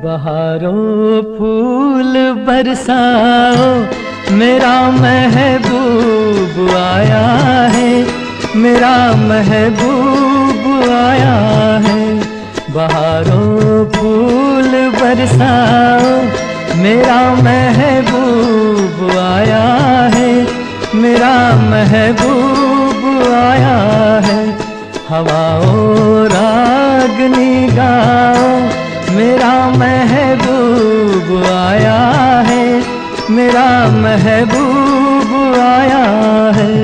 बहारों फूल बरसाओ, मेरा महबूब आया है, मेरा महबूब आया है। बहारों फूल बरसाओ, मेरा महबूब आया है, मेरा महबूब आया है। हवाओं रागनी गाओ, मेरा महबूब आया है, मेरा महबूब आया है।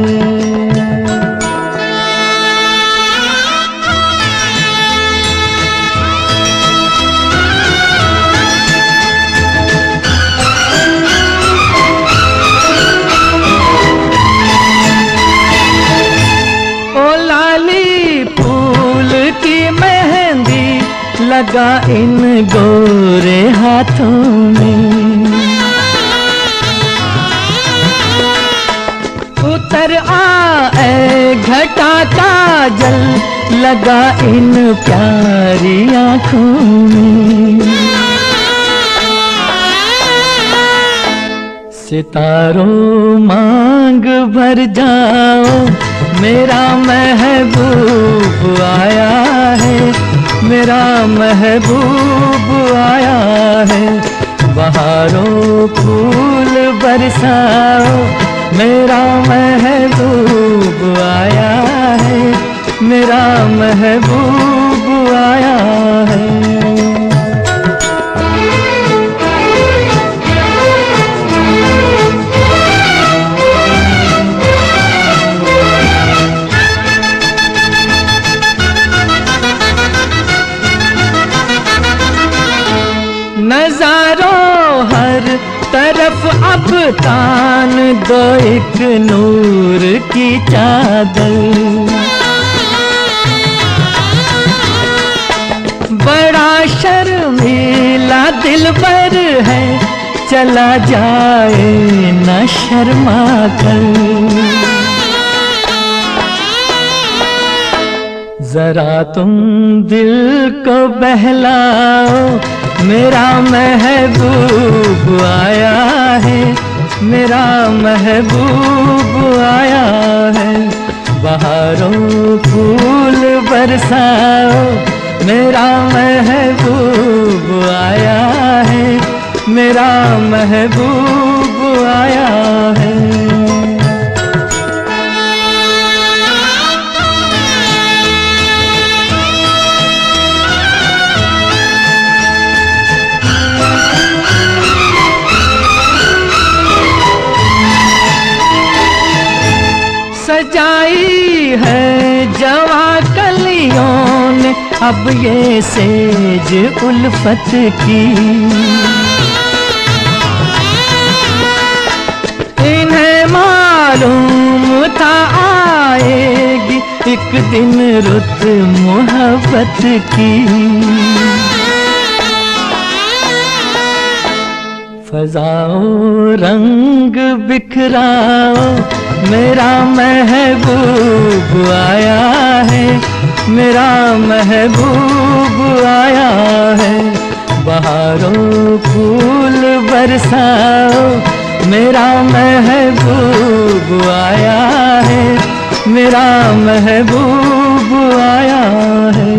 लगा इन गोरे हाथों में, उतर आए घटा का जल, लगा इन प्यारी आँखों में। सितारों मांग भर जाओ, मेरा महबूब आया है, मेरा महबूब आया है। बहारों फूल बरसाओ, मेरा महबूब आया है, मेरा महबूब आया है। नजारों हर तरफ अब तान दो एक नूर की चादर, बड़ा शर्मीला दिलबर है, चला जाए न शर्मा कर। जरा तुम दिल को बहलाओ, मेरा महबूब आया है, मेरा महबूब आया है। बहारों फूल बरसाओ, मेरा महबूब आया है, मेरा महबूब आया है। सजाई है जवा कलियों ने अब ये सेज उल्फत की, इन्हें मालूम था आएगी एक दिन रुत मोहब्बत की। फजाओं रंग बिखराओ, मेरा महबूब आया है, मेरा महबूब आया है। बहारों फूल बरसाओ, मेरा महबूब आया है, मेरा महबूब आया है।